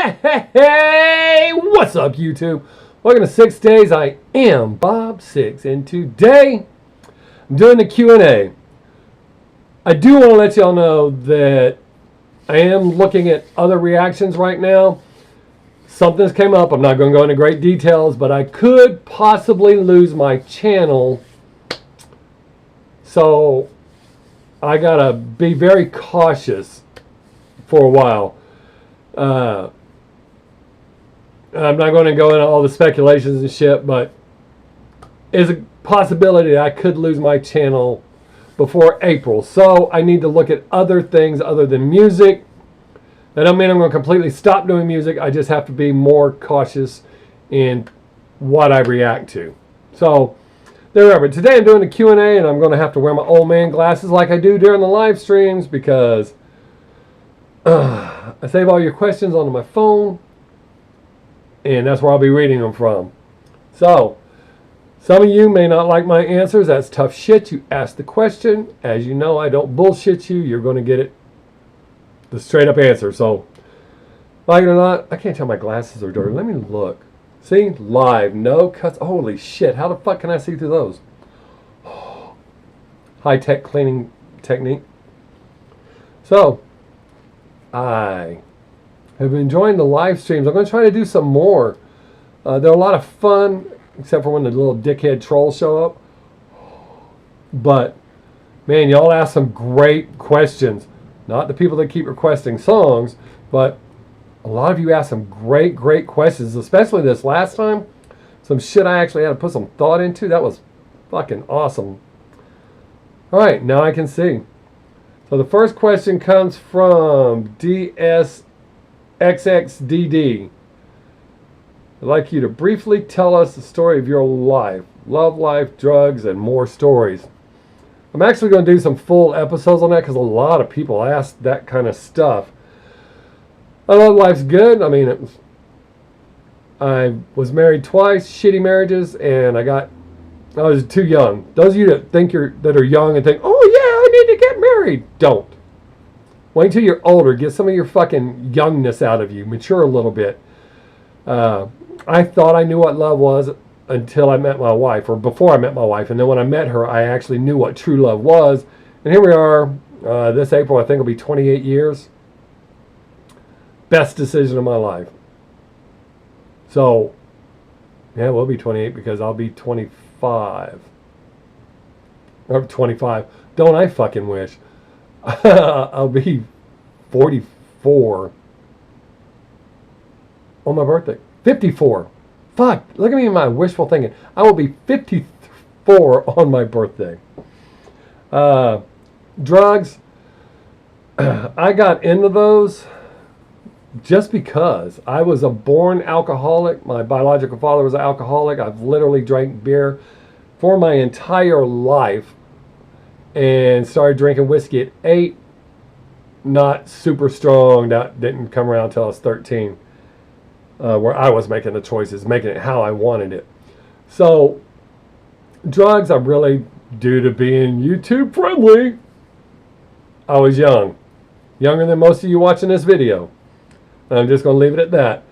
Hey, what's up, YouTube? Welcome to Sixx Daze. I am Bob Sixx, and today I'm doing the Q&A. I do want to let y'all know that I am looking at other reactions right now. Something's came up. I'm not going to go into great details, but I could possibly lose my channel. So I gotta be very cautious for a while. I'm not going to go into all the speculations and shit, but there's a possibility that I could lose my channel before April. So I need to look at other things other than music. That don't mean I'm going to completely stop doing music. I just have to be more cautious in what I react to. So there, but today I'm doing a Q&A, and I'm going to have to wear my old man glasses like I do during the live streams because I save all your questions onto my phone, and that's where I'll be reading them from. So some of you may not like my answers. That's tough shit. You asked the question. As you know, I don't bullshit you. You're going to get it, the straight up answer. So like it or not, I can't tell my glasses are dirty. Let me look. See, live, no cuts. Holy shit, how the fuck can I see through those? High-tech cleaning technique. So I have been enjoying the live streams. I'm going to try to do some more. They're a lot of fun, except for when the little dickhead trolls show up. But man, y'all ask some great questions. Not the people that keep requesting songs, but a lot of you asked some great questions, especially this last time. Some shit I actually had to put some thought into. That was fucking awesome. All right, now I can see. So the first question comes from DSXXDD. I'd like you to briefly tell us the story of your life. Love life, drugs, and more stories. I'm actually going to do some full episodes on that because a lot of people ask that kind of stuff. I love life's good. I mean, I was married twice, shitty marriages, and I was too young. Those of you that think that are young and think, oh yeah, I need to get married, don't. Wait until you're older. Get some of your fucking youngness out of you. Mature a little bit. I thought I knew what love was until I met my wife, or before I met my wife, and then when I met her, I actually knew what true love was. And here we are. This April, I think, will be 28 years. Best decision of my life. So, yeah, it will be 28 because I'll be 25. Or 25. Don't I fucking wish. I'll be 44 on my birthday. 54. Fuck, look at me in my wishful thinking. I will be 54 on my birthday. Drugs. I got into those just because I was a born alcoholic. My biological father was an alcoholic. I've literally drank beer for my entire life and started drinking whiskey at 8. Not super strong. That didn't come around until I was 13, where I was making the choices, making it how I wanted it. So drugs, I'm really due to being YouTube friendly. I was young. Younger than most of you watching this video. I'm just going to leave it at that.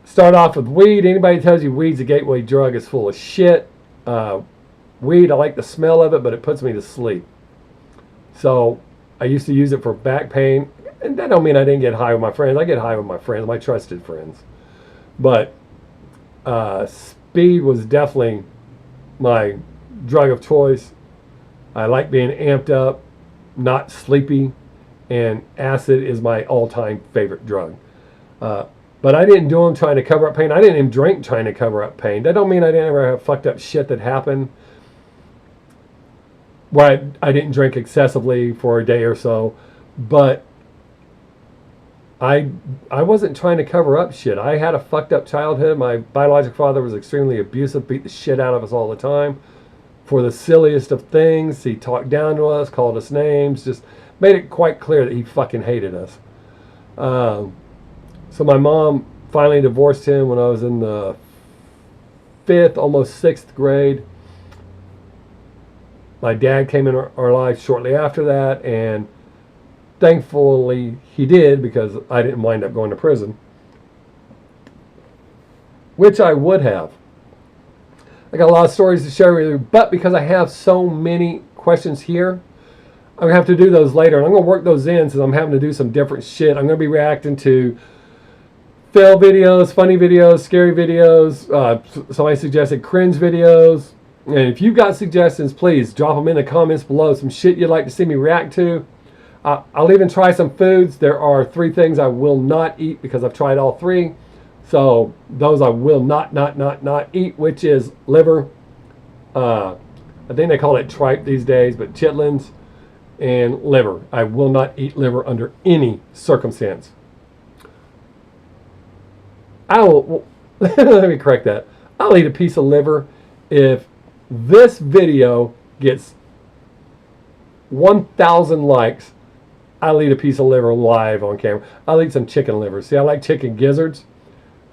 Start off with weed. Anybody who tells you weed's a gateway drug is full of shit. Weed, I like the smell of it, but it puts me to sleep. So I used to use it for back pain. And that don't mean I didn't get high with my friends. I get high with my friends, my trusted friends. But speed was definitely my drug of choice. I like being amped up, not sleepy. And acid is my all-time favorite drug. But I didn't do them trying to cover up pain. I didn't even drink trying to cover up pain. That don't mean I didn't ever have fucked up shit that happened where I didn't drink excessively for a day or so. But I wasn't trying to cover up shit. I had a fucked up childhood. My biological father was extremely abusive, beat the shit out of us all the time for the silliest of things. He talked down to us, called us names, just made it quite clear that he fucking hated us. So my mom finally divorced him when I was in the 5th, almost 6th grade. My dad came in our life shortly after that, and thankfully he did, because I didn't wind up going to prison. which I would have. I got a lot of stories to share with you, but because I have so many questions here, I'm going to have to do those later. And I'm going to work those in since I'm having to do some different shit. I'm going to be reacting to fail videos, funny videos, scary videos. Somebody suggested cringe videos. And if you've got suggestions, please drop them in the comments below. Some shit you'd like to see me react to. I'll even try some foods. There are 3 things I will not eat because I've tried all 3. So those I will not eat, which is liver. I think they call it tripe these days, but chitlins and liver. I will not eat liver under any circumstance. Let me correct that. I'll eat a piece of liver if this video gets 1,000 likes. I'll eat a piece of liver live on camera. I'll eat some chicken liver. See, I like chicken gizzards.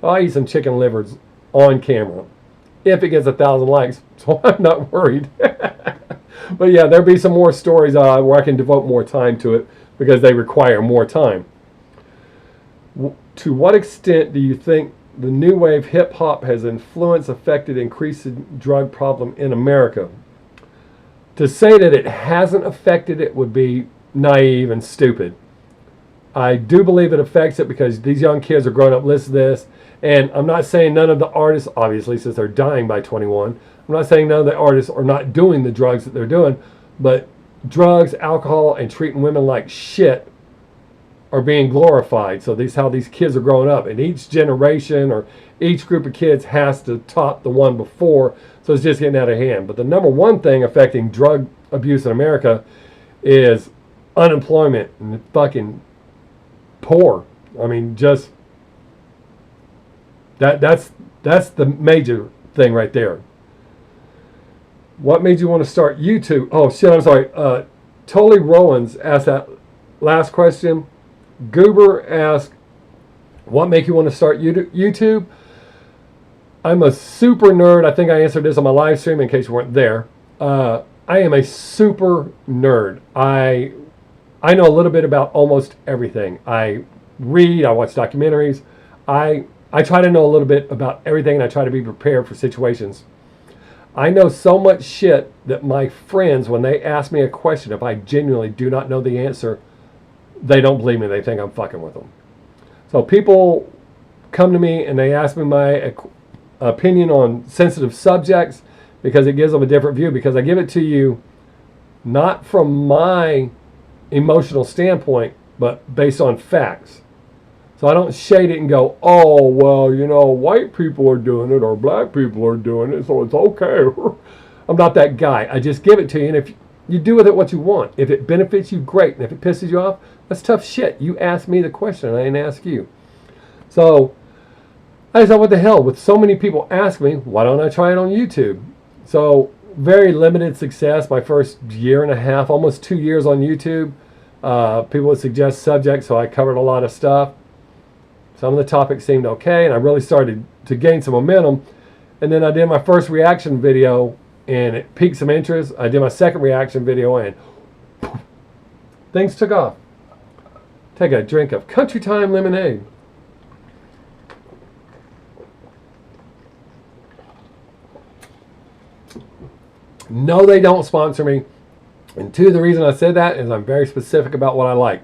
I'll eat some chicken livers on camera if it gets 1,000 likes, so I'm not worried. But yeah, there'll be some more stories where I can devote more time to it because they require more time. To what extent do you think the new wave hip-hop has affected increasing drug problem in America? To say that it hasn't affected it would be naive and stupid. I do believe it affects it because these young kids are growing up listening to this. And I'm not saying none of the artists, obviously, since they're dying by 21, I'm not saying none of the artists are not doing the drugs that they're doing, but drugs, alcohol, and treating women like shit are being glorified. So this is how these kids are growing up. And each generation or each group of kids has to top the one before. So it's just getting out of hand. But the number one thing affecting drug abuse in America is unemployment and fucking poor. I mean, just that's the major thing right there. What made you want to start YouTube? Oh shit, I'm sorry. Totally Rowans asked that last question. Goober asked, what made you want to start YouTube? I'm a super nerd. I think I answered this on my live stream in case you weren't there. I am a super nerd. I know a little bit about almost everything. I read, I watch documentaries. I try to know a little bit about everything, and I try to be prepared for situations. I know so much shit that my friends, when they ask me a question, if I genuinely do not know the answer, they don't believe me. They think I'm fucking with them. So people come to me and they ask me my opinion on sensitive subjects because it gives them a different view, because I give it to you not from my emotional standpoint, but based on facts. So I don't shade it and go, oh, well, you know, white people are doing it or black people are doing it, so it's okay. I'm not that guy. I just give it to you, and if you do with it what you want. If it benefits you, great. And if it pisses you off, that's tough shit. You asked me the question, and I didn't ask you. So I thought, what the hell? With so many people ask me, why don't I try it on YouTube? So very limited success my first year and a half, almost 2 years on YouTube. People would suggest subjects, so I covered a lot of stuff. Some of the topics seemed okay, and I really started to gain some momentum. And then I did my first reaction video, and it piqued some interest. I did my second reaction video, and poof, things took off. Take a drink of Country Time lemonade. No, they don't sponsor me. And two, the reason I said that is I'm very specific about what I like.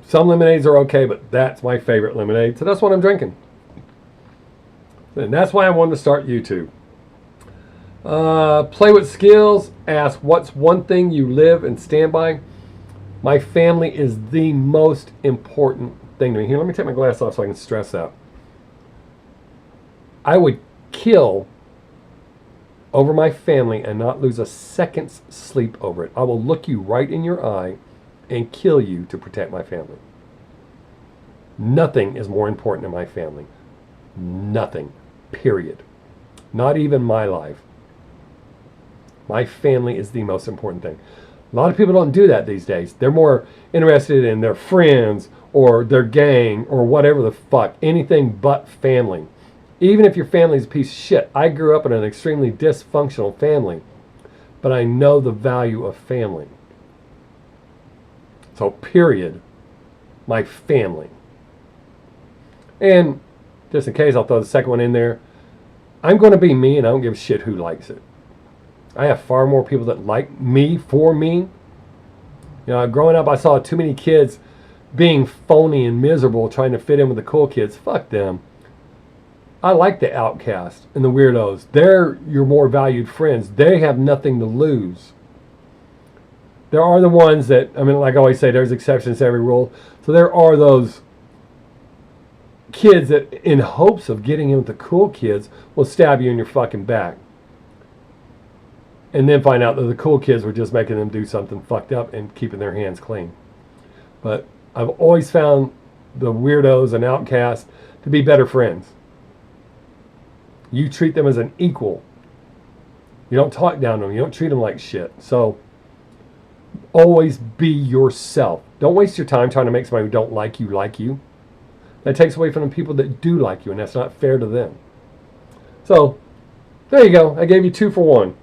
Some lemonades are okay, but that's my favorite lemonade, so that's what I'm drinking. And that's why I wanted to start YouTube. Play with Skills asks, what's one thing you live and stand by? My family is the most important thing to me. Here, let me take my glass off so I can stress that. I would kill over my family and not lose a second's sleep over it. I will look you right in your eye and kill you to protect my family. Nothing is more important than my family. Nothing. Period. Not even my life. My family is the most important thing. A lot of people don't do that these days. They're more interested in their friends or their gang or whatever the fuck. Anything but family. Even if your family's a piece of shit. I grew up in an extremely dysfunctional family, but I know the value of family. So period, my family. And just in case, I'll throw the second one in there. I'm going to be me, and I don't give a shit who likes it. I have far more people that like me for me. You know, growing up, I saw too many kids being phony and miserable trying to fit in with the cool kids. Fuck them. I like the outcasts and the weirdos. They're your more valued friends. They have nothing to lose. There are the ones that, I mean, like I always say, there's exceptions to every rule. So there are those kids that, in hopes of getting in with the cool kids, will stab you in your fucking back. And then find out that the cool kids were just making them do something fucked up and keeping their hands clean. But I've always found the weirdos and outcasts to be better friends. You treat them as an equal. You don't talk down to them. You don't treat them like shit. So always be yourself. Don't waste your time trying to make somebody who don't like you. That takes away from the people that do like you, and that's not fair to them. So there you go. I gave you 2 for 1.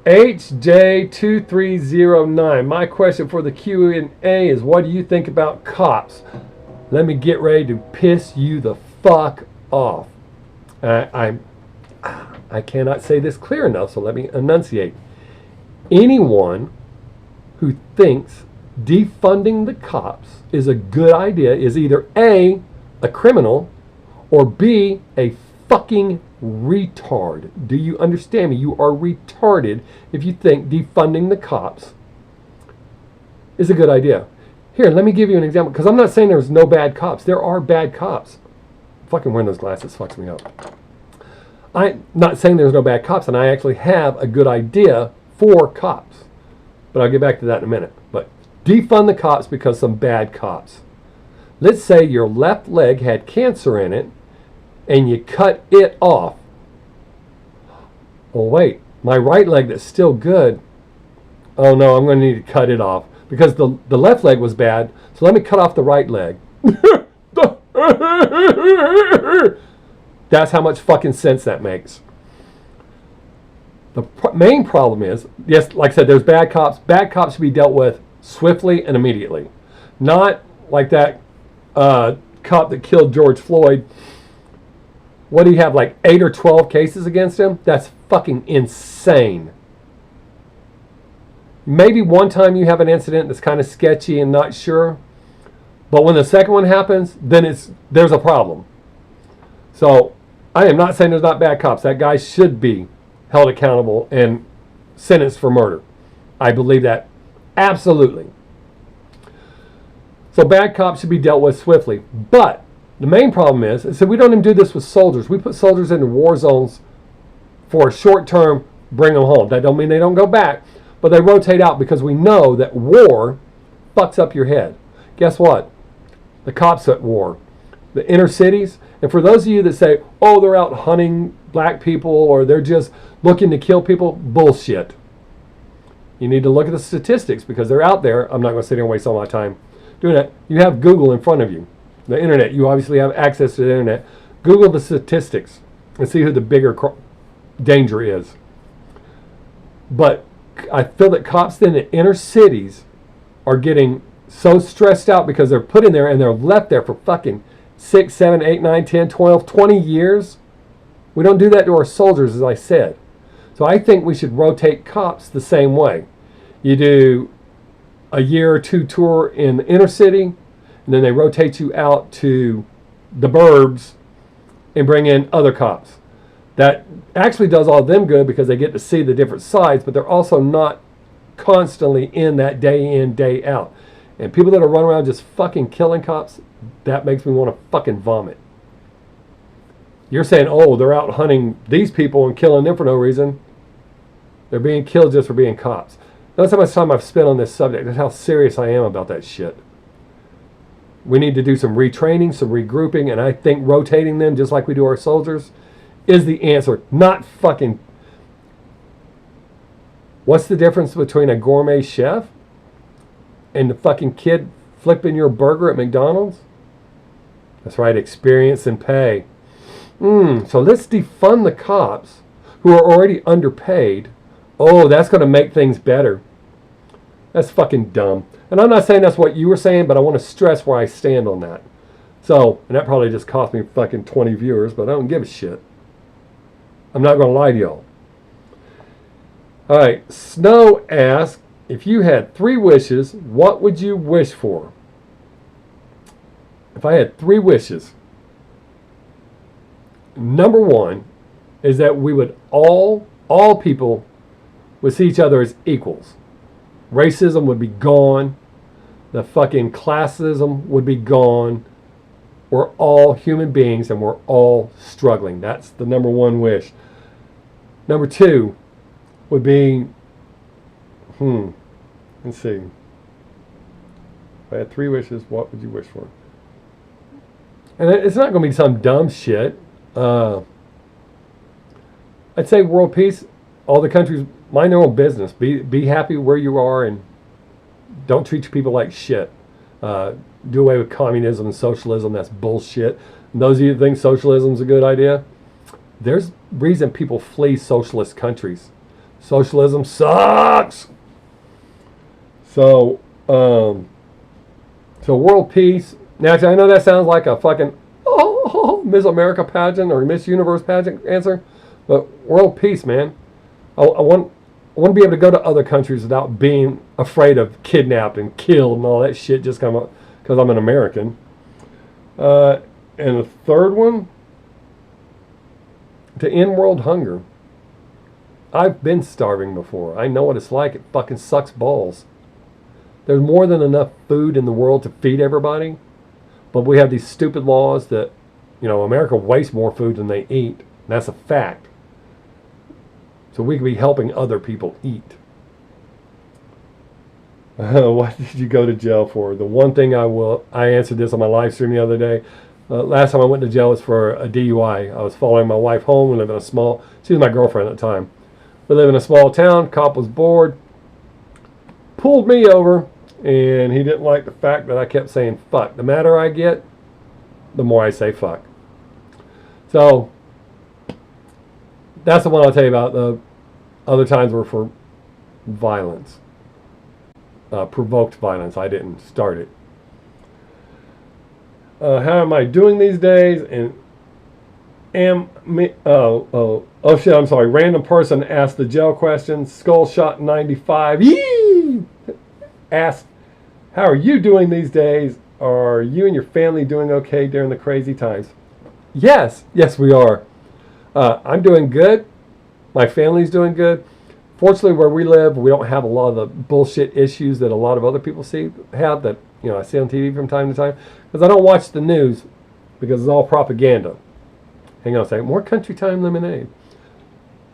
HJ2309. My question for the Q&A is, what do you think about cops? Let me get ready to piss you the fuck off. I cannot say this clear enough, so let me enunciate. Anyone who thinks defunding the cops is a good idea is either A, a criminal, or B, a fucking retard. Do you understand me? You are retarded if you think defunding the cops is a good idea. Here, let me give you an example, because I'm not saying there's no bad cops. There are bad cops. Fucking wearing those glasses fucks me up. I'm not saying there's no bad cops, and I actually have a good idea for cops. But I'll get back to that in a minute. But defund the cops because some bad cops. Let's say your left leg had cancer in it, and you cut it off. Well, wait, my right leg that's still good. Oh no, I'm going to need to cut it off because the left leg was bad. So let me cut off the right leg. That's how much fucking sense that makes. The main problem is, yes, like I said, there's bad cops. Bad cops should be dealt with swiftly and immediately. Not like that cop that killed George Floyd. What do you have, like 8 or 12 cases against him? That's fucking insane. Maybe one time you have an incident that's kind of sketchy and not sure. But when the second one happens, then there's a problem. So I am not saying there's not bad cops. That guy should be held accountable and sentenced for murder. I believe that absolutely. So bad cops should be dealt with swiftly. But the main problem is that we don't even do this with soldiers. We put soldiers into war zones for a short term, bring them home. That don't mean they don't go back, but they rotate out because we know that war fucks up your head. Guess what? The cops at war, the inner cities, and for those of you that say, oh, they're out hunting black people or they're just looking to kill people, bullshit. You need to look at the statistics because they're out there. I'm not going to sit here and waste all my time doing that. You have Google in front of you, the internet. You obviously have access to the internet. Google the statistics and see who the bigger danger is. But I feel that cops in the inner cities are getting so stressed out because they're put in there and they're left there for fucking 6, 7, 8, 9, 10, 12, 20 years. We don't do that to our soldiers, as I said. So I think we should rotate cops the same way. You do a year or two tour in the inner city, and then they rotate you out to the burbs and bring in other cops. That actually does all of them good because they get to see the different sides, but they're also not constantly in that day in, day out. And people that are running around just fucking killing cops, that makes me want to fucking vomit. You're saying, oh, they're out hunting these people and killing them for no reason. They're being killed just for being cops. That's how much time I've spent on this subject. That's how serious I am about that shit. We need to do some retraining, some regrouping, and I think rotating them, just like we do our soldiers, is the answer. Not fucking... What's the difference between a gourmet chef and the fucking kid flipping your burger at McDonald's? That's right, experience and pay. So let's defund the cops who are already underpaid. Oh, that's going to make things better. That's fucking dumb. And I'm not saying that's what you were saying, but I want to stress where I stand on that. So, and that probably just cost me fucking 20 viewers, but I don't give a shit. I'm not going to lie to y'all. All right, Snow asks, if you had 3 wishes, what would you wish for? If I had 3 wishes, number 1 is that we would all people would see each other as equals. Racism would be gone. The fucking classism would be gone. We're all human beings and we're all struggling. That's the number 1 wish. Number 2 would be, let's see. If I had 3 wishes, what would you wish for? And it's not going to be some dumb shit. I'd say world peace. All the countries mind their own business. Be happy where you are and don't treat people like shit. Do away with communism and socialism. That's bullshit. And those of you that think socialism is a good idea, there's reason people flee socialist countries. Socialism sucks. So world peace. Now, I know that sounds like a fucking Miss America pageant or Miss Universe pageant answer, but world peace, man. I want to be able to go to other countries without being afraid of kidnapped and killed and all that shit just because I'm an American. And the third one, to end world hunger. I've been starving before. I know what it's like. It fucking sucks balls. There's more than enough food in the world to feed everybody, but we have these stupid laws that, America wastes more food than they eat. That's a fact. So we could be helping other people eat. What did you go to jail for? The one thing I answered this on my live stream the other day. Last time I went to jail was for a DUI. I was following my wife home. We live in a small, she was my girlfriend at the time. We live in a small town. Cop was bored. Pulled me over. And he didn't like the fact that I kept saying fuck. The madder I get, the more I say fuck. So, that's the one I'll tell you about. The other times were for violence. Provoked violence. I didn't start it. How am I doing these days? And shit, I'm sorry. Random person asked the jail question. Skull shot 95. Yee! Asked, how are you doing these days? Are you and your family doing okay during the crazy times? Yes, we are. I'm doing good. My family's doing good. Fortunately, where we live, we don't have a lot of the bullshit issues that a lot of other people have that I see on TV from time to time. Because I don't watch the news because it's all propaganda. Hang on a second. More Country Time Lemonade.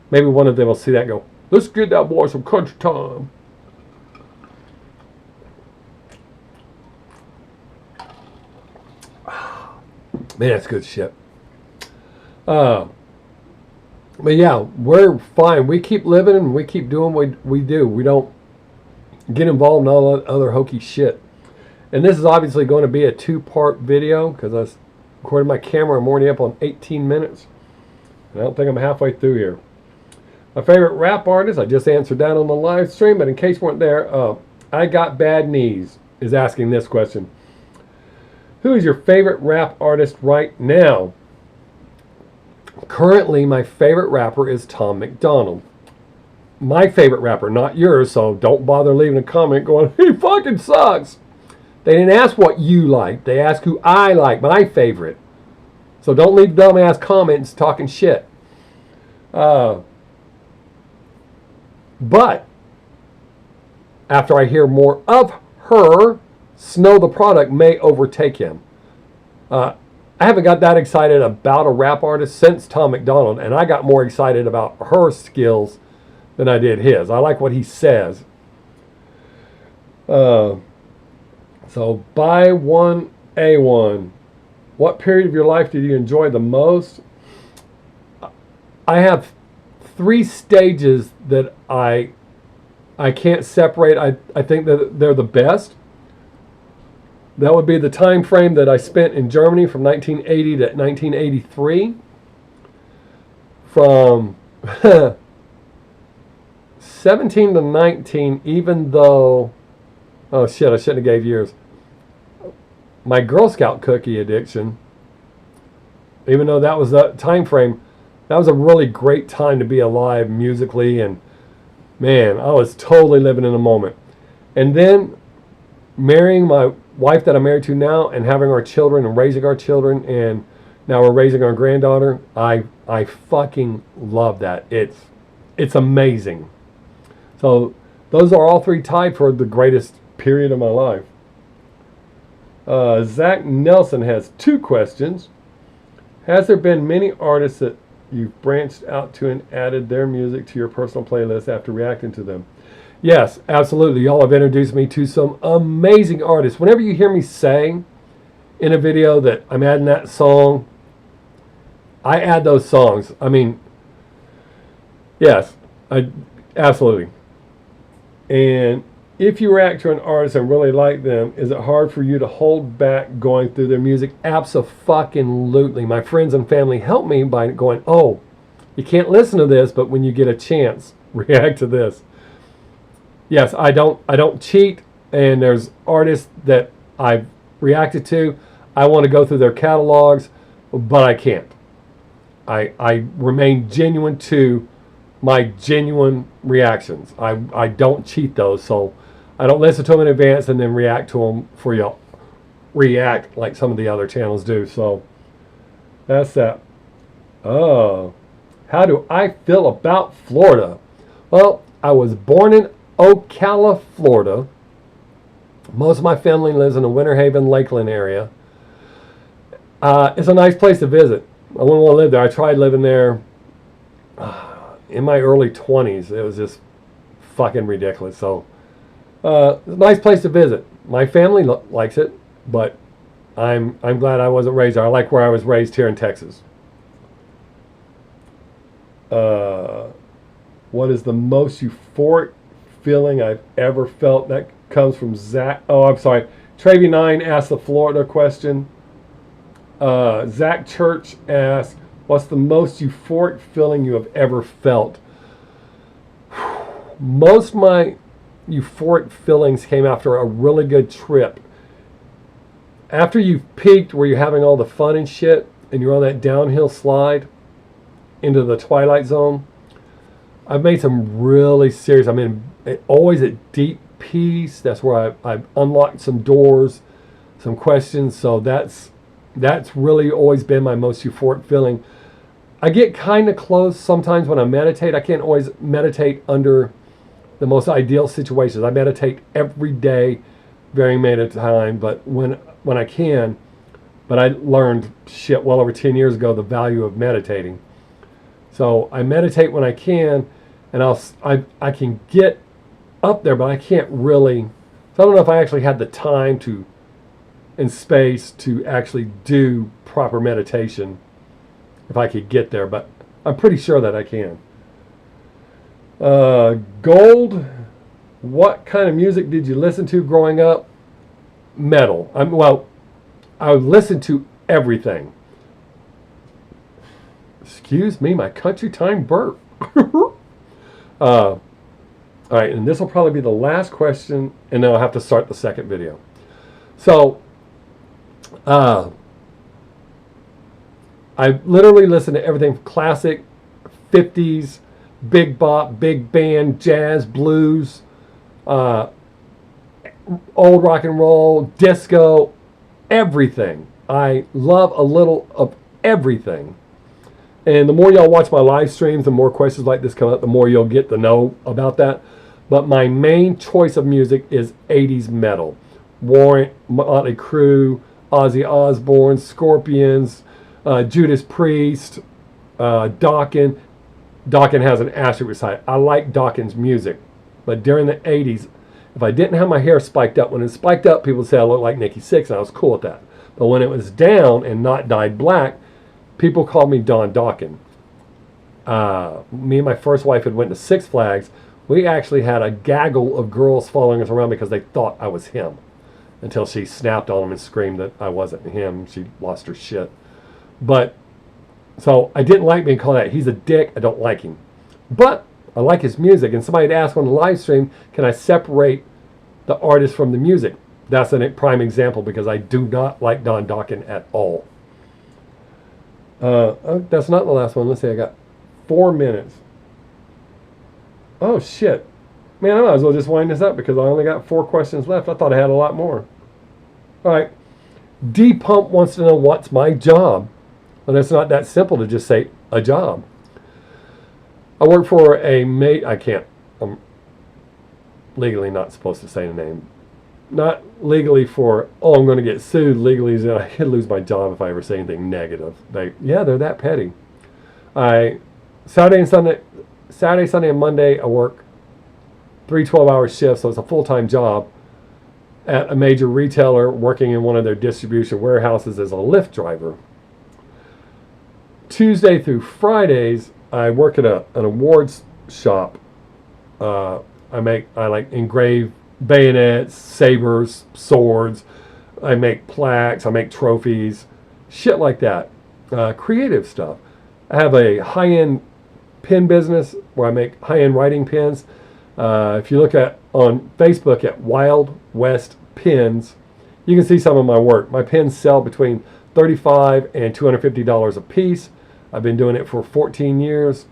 Maybe one of them will see that and go, let's get that boy some Country Time. Man, that's good shit. But yeah, we're fine. We keep living and we keep doing what we do. We don't get involved in all that other hokey shit. And this is obviously going to be a 2-part video because I recorded my camera. I'm already up on 18 minutes. And I don't think I'm halfway through here. My favorite rap artist, I just answered that on the live stream, but in case you weren't there, I Got Bad Knees is asking this question. Who is your favorite rap artist right now? Currently, my favorite rapper is Tom McDonald. My favorite rapper, not yours, so don't bother leaving a comment going, he fucking sucks. They didn't ask what you like. They asked who I like, my favorite. So don't leave dumbass comments talking shit. But after I hear more of her, Snow the product may overtake him. I haven't got that excited about a rap artist since Tom McDonald, and I got more excited about her skills than I did his. I like what he says. So buy one A1. What period of your life did you enjoy the most? I have 3 stages that I can't separate. I think that they're the best. That would be the time frame that I spent in Germany from 1980 to 1983. From 17 to 19, even though, oh shit, I shouldn't have gave years. my Girl Scout cookie addiction, even though that was the time frame, that was a really great time to be alive musically, and man, I was totally living in the moment. And then marrying my wife that I'm married to now, and having our children and raising our children, and now we're raising our granddaughter. I fucking love that. It's amazing. So those are all three tied for the greatest period of my life. Zach Nelson has two questions. Has there been many artists that you've branched out to and added their music to your personal playlist after reacting to them? Yes, absolutely. Y'all have introduced me to some amazing artists. Whenever you hear me say in a video that I'm adding that song, I add those songs. I mean, yes, absolutely. And if you react to an artist and really like them, is it hard for you to hold back going through their music? Abso-fucking-lutely. My friends and family help me by going, oh, you can't listen to this, but when you get a chance, react to this. Yes, I don't cheat, and there's artists that I've reacted to. I want to go through their catalogs, but I can't. I remain genuine to my genuine reactions. I don't cheat those, so I don't listen to them in advance and then react to them for y'all. React like some of the other channels do. So that's that. Oh, how do I feel about Florida? Well, I was born in Ocala, Florida. Most of my family lives in the Winter Haven, Lakeland area. It's a nice place to visit. I wouldn't want to live there. I tried living there in my early 20s. It was just fucking ridiculous. So, it's a nice place to visit. My family likes it, but I'm glad I wasn't raised there. I like where I was raised here in Texas. What is the most euphoric feeling I've ever felt? That comes from Zach. Oh, I'm sorry. Travy9 asked the Florida question. Zach Church asks, what's the most euphoric feeling you have ever felt? Most of my euphoric feelings came after a really good trip. After you've peaked where you're having all the fun and shit, and you're on that downhill slide into the twilight zone, I've made some really serious, always at deep peace. That's where I've unlocked some doors, some questions. So that's really always been my most euphoric feeling. I get kind of close sometimes when I meditate. I can't always meditate under the most ideal situations. I meditate every day, varying amount of time, but when I can. But I learned shit well over 10 years ago, the value of meditating. So I meditate when I can, and I can get up there, but I can't really. So I don't know if I actually had the time to and space to actually do proper meditation, if I could get there, but I'm pretty sure that I can. Gold, what kind of music did you listen to growing up? Metal. I would listen to everything. Excuse me, my country time burp. All right, and this will probably be the last question, and then I'll have to start the second video. So, I literally listen to everything from classic, 50s, big bop, big band, jazz, blues, old rock and roll, disco, everything. I love a little of everything. And the more y'all watch my live streams, the more questions like this come up, the more you'll get to know about that. But my main choice of music is 80s metal. Warrant, Motley Crue, Ozzy Osbourne, Scorpions, Judas Priest, Dokken. Dokken has an asterisk beside it. I like Dokken's music. But during the 80s, if I didn't have my hair spiked up, when it spiked up, people would say I looked like Nikki Sixx, and I was cool with that. But when it was down and not dyed black, people called me Don Dokken. Me and my first wife had went to Six Flags. We actually had a gaggle of girls following us around because they thought I was him. Until she snapped on them and screamed that I wasn't him. She lost her shit. But, so I didn't like being called that. He's a dick. I don't like him. But I like his music. And somebody had asked on the live stream, can I separate the artist from the music? That's a prime example because I do not like Don Dokken at all. That's not the last one. Let's see, I got 4 minutes. Oh, shit. Man, I might as well just wind this up because I only got 4 questions left. I thought I had a lot more. All right. D Pump wants to know what's my job. And it's not that simple to just say a job. I work for a mate. I'm legally not supposed to say the name. Not legally for, oh, I'm going to get sued. Legally, I could lose my job if I ever say anything negative. They're that petty. Saturday, Sunday, and Monday, I work 3 12-hour shifts, so it's a full-time job at a major retailer working in one of their distribution warehouses as a Lyft driver. Tuesday through Fridays, I work at an awards shop. I engrave bayonets, sabers, swords. I make plaques. I make trophies, shit like that. Creative stuff. I have a high-end pen business where I make high-end writing pens. If you look on Facebook at Wild West Pens, you can see some of my work. My pens sell between $35 and $250 a piece. I've been doing it for 14 years,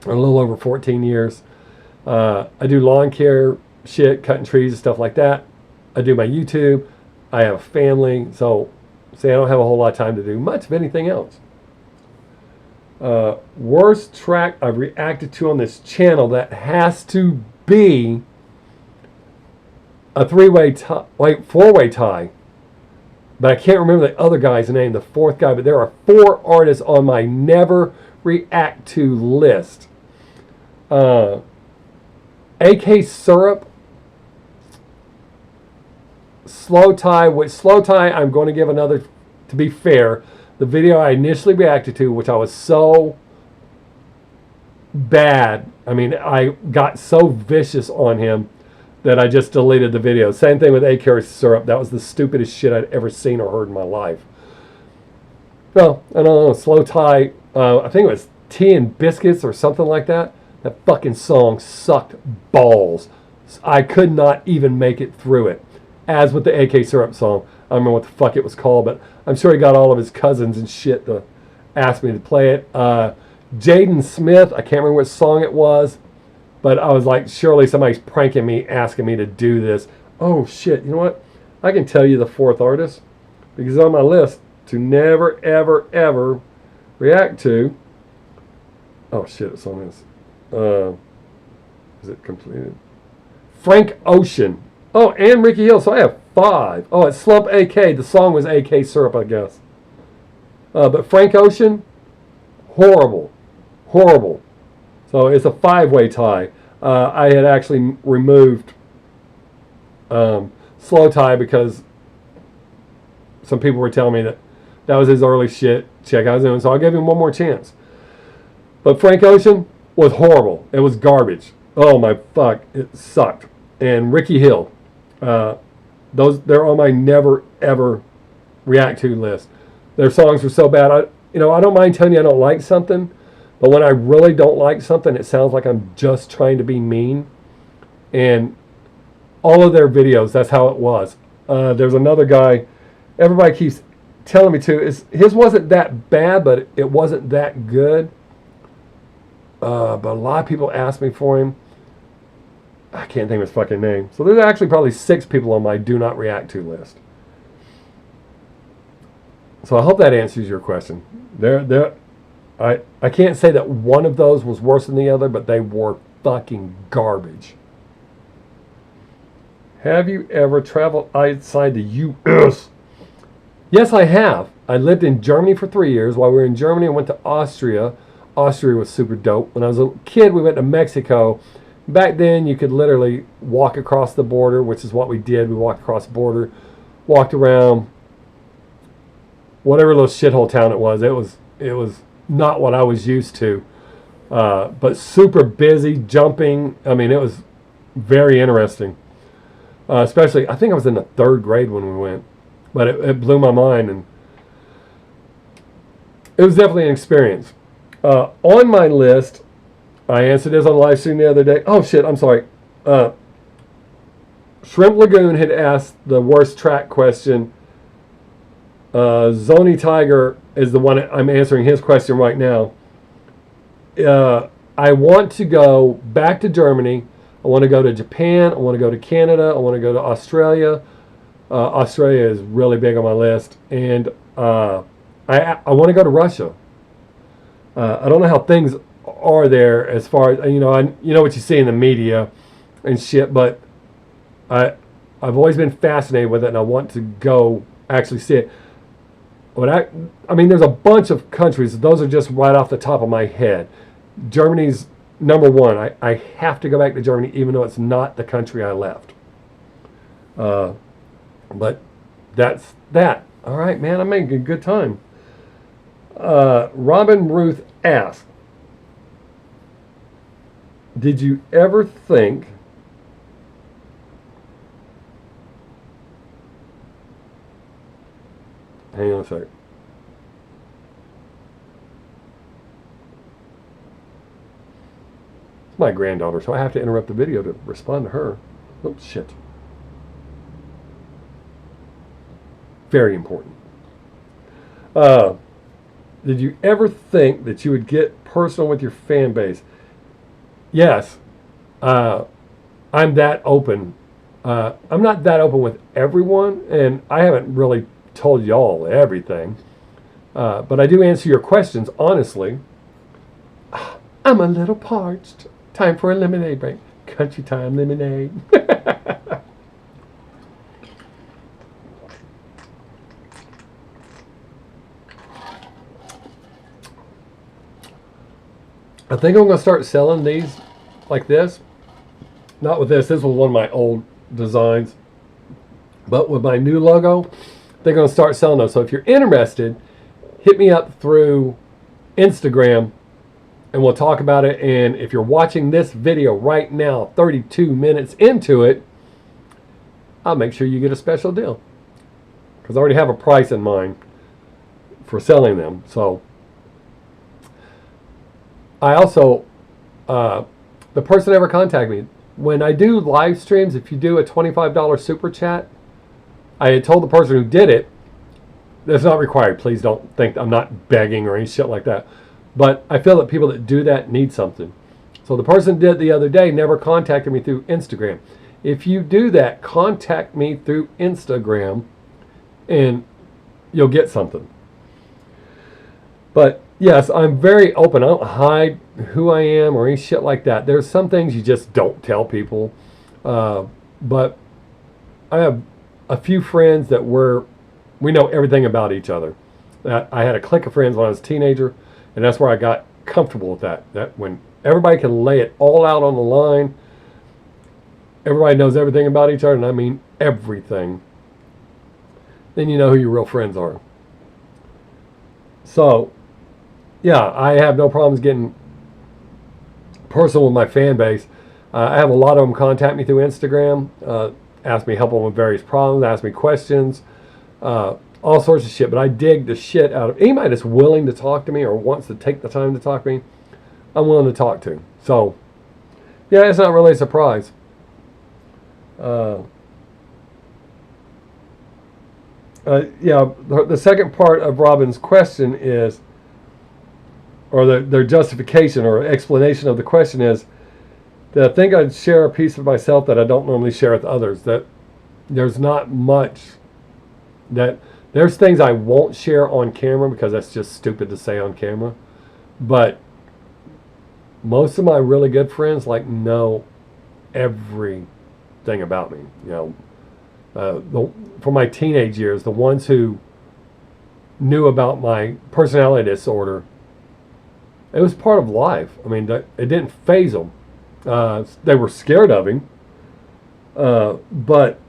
or a little over 14 years. I do lawn care shit, cutting trees and stuff like that. I do my YouTube. I have a family, so I don't have a whole lot of time to do much of anything else. Worst track I've reacted to on this channel, that has to be a 4-way tie. But I can't remember the other guy's name, the 4th guy, but there are 4 artists on my never react to list. AK Syrup, Slow Tie, I'm going to give another, to be fair, the video I initially reacted to, which I was so bad, I got so vicious on him that I just deleted the video. Same thing with AK Syrup. That was the stupidest shit I'd ever seen or heard in my life. Well, I don't know, Slow Tie, I think it was Tea and Biscuits or something like that. That fucking song sucked balls. I could not even make it through it. As with the AK Syrup song. I don't remember what the fuck it was called, but I'm sure he got all of his cousins and shit to ask me to play it. Jaden Smith, I can't remember what song it was, but I was like, surely somebody's pranking me, asking me to do this. Oh shit, you know what? I can tell you the 4th artist, because it's on my list to never, ever, ever react to. Oh shit, it's on this. Is it completed? Frank Ocean. Oh, and Ricky Hill, so I have 5. Oh, it's Slump AK. The song was AK Syrup, I guess. But Frank Ocean, horrible. Horrible. So it's a 5-way tie. I had actually removed Slow Tie because some people were telling me that was his early shit. Check out his own. So I'll give him one more chance. But Frank Ocean was horrible. It was garbage. Oh my fuck. It sucked. And Ricky Hill. They're on my never ever react to list. Their songs were so bad. I don't mind telling you I don't like something, but when I really don't like something, it sounds like I'm just trying to be mean. And all of their videos, that's how it was. There's another guy, everybody keeps telling me to. His wasn't that bad, but it wasn't that good. But a lot of people asked me for him. I can't think of his fucking name. So there's actually probably 6 people on my do not react to list. So I hope that answers your question. I can't say that one of those was worse than the other, but they were fucking garbage. Have you ever traveled outside the U.S.? Yes, I have. I lived in Germany for 3 years. While we were in Germany, I went to Austria. Austria was super dope. When I was a kid, we went to Mexico. Back then, you could literally walk across the border, which is what we did. We walked across the border, walked around whatever little shithole town it was. It was not what I was used to, but super busy, jumping. It was very interesting. Especially, I think I was in the 3rd grade when we went, but it blew my mind, and it was definitely an experience. On my list, I answered this on live stream the other day. Oh shit, I'm sorry. Shrimp Lagoon had asked the worst track question. Zony Tiger is the one I'm answering his question right now. I want to go back to Germany. I want to go to Japan. I want to go to Canada. I want to go to Australia. Australia is really big on my list. And I want to go to Russia. I don't know how things are there as far as, you know what you see in the media and shit, but I've always been fascinated with it, and I want to go actually see it. But I mean, there's a bunch of countries. Those are just right off the top of my head. Germany's number one. I have to go back to Germany, even though it's not the country I left. But that's that. All right, man, I'm making a good time. Robin Ruth asked, did you ever think hang on a second. It's my granddaughter, so I have to interrupt the video to respond to her. Oh, shit. Very important. Did you ever think that you would get personal with your fan base? Yes. I'm that open. I'm not that open with everyone, and I haven't really told y'all everything. But I do answer your questions honestly. I'm a little parched. Time for a lemonade break. Country time lemonade. I think I'm going to start selling these like this. Not with this. This was one of my old designs. But with my new logo, they're going to start selling those. So if you're interested, hit me up through Instagram and we'll talk about it. And if you're watching this video right now, 32 minutes into it, I'll make sure you get a special deal. Because I already have a price in mind for selling them. So I also, the person ever contacted me, when I do live streams, if you do a $25 super chat, I had told the person who did it, that's not required. Please don't think I'm not begging or any shit like that. But I feel that people that do that need something. So the person did it the other day never contacted me through Instagram. If you do that, contact me through Instagram and you'll get something. But yes, I'm very open. I don't hide who I am or any shit like that. There's some things you just don't tell people. But I have a few friends that we know everything about each other. I had a clique of friends when I was a teenager, and that's where I got comfortable with that. That when everybody can lay it all out on the line, everybody knows everything about each other, and I mean everything, then you know who your real friends are. So, yeah, I have no problems getting personal with my fan base. I have a lot of them contact me through Instagram, ask me help them with various problems, ask me questions, all sorts of shit. But I dig the shit out of anybody that's willing to talk to me or wants to take the time to talk to me. I'm willing to talk to. So, yeah, it's not really a surprise. The second part of Robin's question is, or their justification or explanation of the question is, that I think I'd share a piece of myself that I don't normally share with others. That there's not much, that there's things I won't share on camera because that's just stupid to say on camera. But most of my really good friends know everything about me. You know, for my teenage years, the ones who knew about my personality disorder, it was part of life. I mean, it didn't faze them. They were scared of him, but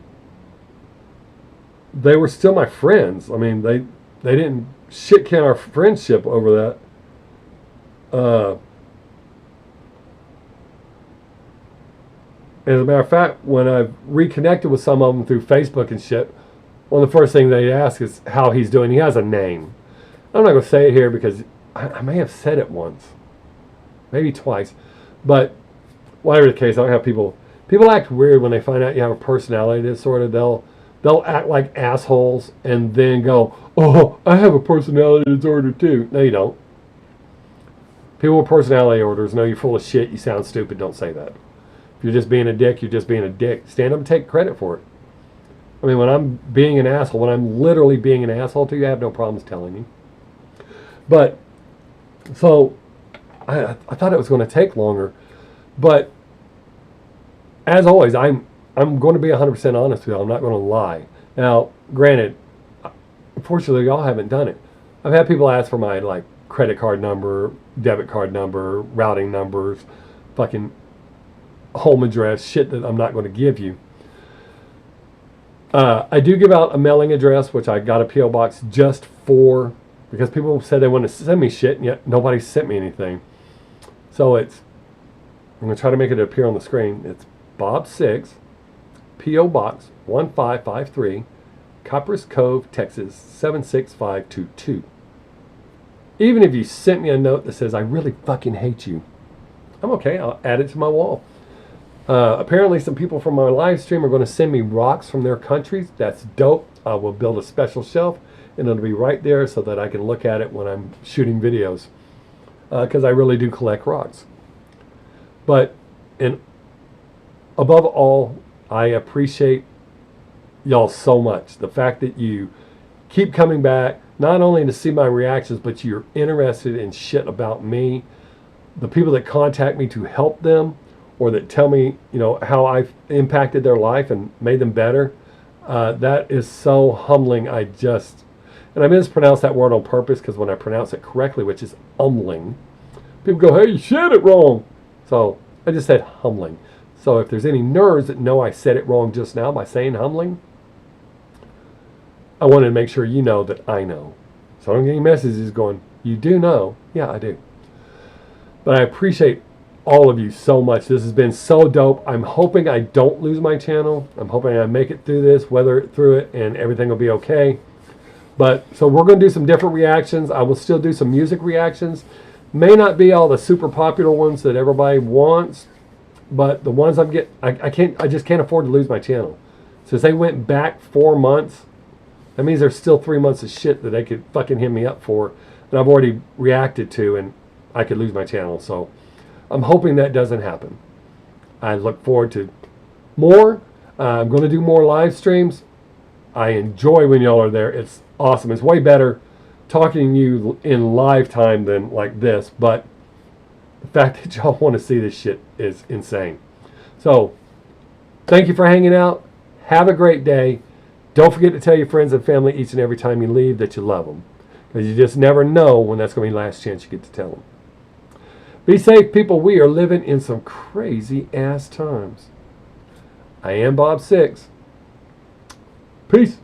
they were still my friends. I mean, they didn't shit can our friendship over that. As a matter of fact, when I've reconnected with some of them through Facebook and shit, one of the first things they ask is how he's doing. He has a name. I'm not going to say it here because I may have said it once, maybe twice, but whatever the case, I don't have people People act weird when they find out you have a personality disorder. They'll act like assholes and then go, "Oh, I have a personality disorder too." No, you don't. People with personality disorders know you're full of shit. You sound stupid. Don't say that. If you're just being a dick, you're just being a dick. Stand up and take credit for it. I mean, when I'm being an asshole, when I'm literally being an asshole to you, I have no problems telling you. But so I thought it was going to take longer, but as always, I'm going to be 100% honest with you. I'm not going to lie. Now, granted, unfortunately, y'all haven't done it. I've had people ask for my like credit card number, debit card number, routing numbers, fucking home address, shit that I'm not going to give you. I do give out a mailing address, which I got a P.O. box just for, because people said they want to send me shit, and yet nobody sent me anything. So I'm going to try to make it appear on the screen. It's Bob Sixx, P.O. Box 1553, Copperas Cove, Texas 76522. Even if you sent me a note that says, "I really fucking hate you," I'm okay. I'll add it to my wall. Apparently some people from my live stream are going to send me rocks from their countries. That's dope. I will build a special shelf, and it'll be right there so that I can look at it when I'm shooting videos, because I really do collect rocks. But above all, I appreciate y'all so much. The fact that you keep coming back, not only to see my reactions, but you're interested in shit about me. The people that contact me to help them, or that tell me, how I've impacted their life and made them better, that is so humbling. And I mispronounce that word on purpose, because when I pronounce it correctly, which is humbling, people go, "Hey, you said it wrong." So I just said humbling. So if there's any nerds that know I said it wrong just now by saying humbling, I wanted to make sure you know that I know. So I don't get any messages going, "You do know." Yeah, I do. But I appreciate all of you so much. This has been so dope. I'm hoping I don't lose my channel. I'm hoping I make it through this, weather through it, and everything will be okay. But so we're going to do some different reactions. I will still do some music reactions. May not be all the super popular ones that everybody wants, but the ones I just can't afford to lose my channel. Since they went back 4 months, that means there's still 3 months of shit that they could fucking hit me up for, and I've already reacted to, and I could lose my channel. So I'm hoping that doesn't happen. I look forward to more. I'm going to do more live streams. I enjoy when y'all are there. It's awesome. It's way better talking to you in live time than like this, but the fact that y'all want to see this shit is insane. So thank you for hanging out. Have a great day. Don't forget to tell your friends and family each and every time you leave that you love them, because you just never know when that's going to be the last chance you get to tell them. Be safe, people. We are living in some crazy ass times. I am Bob Sixx. Peace.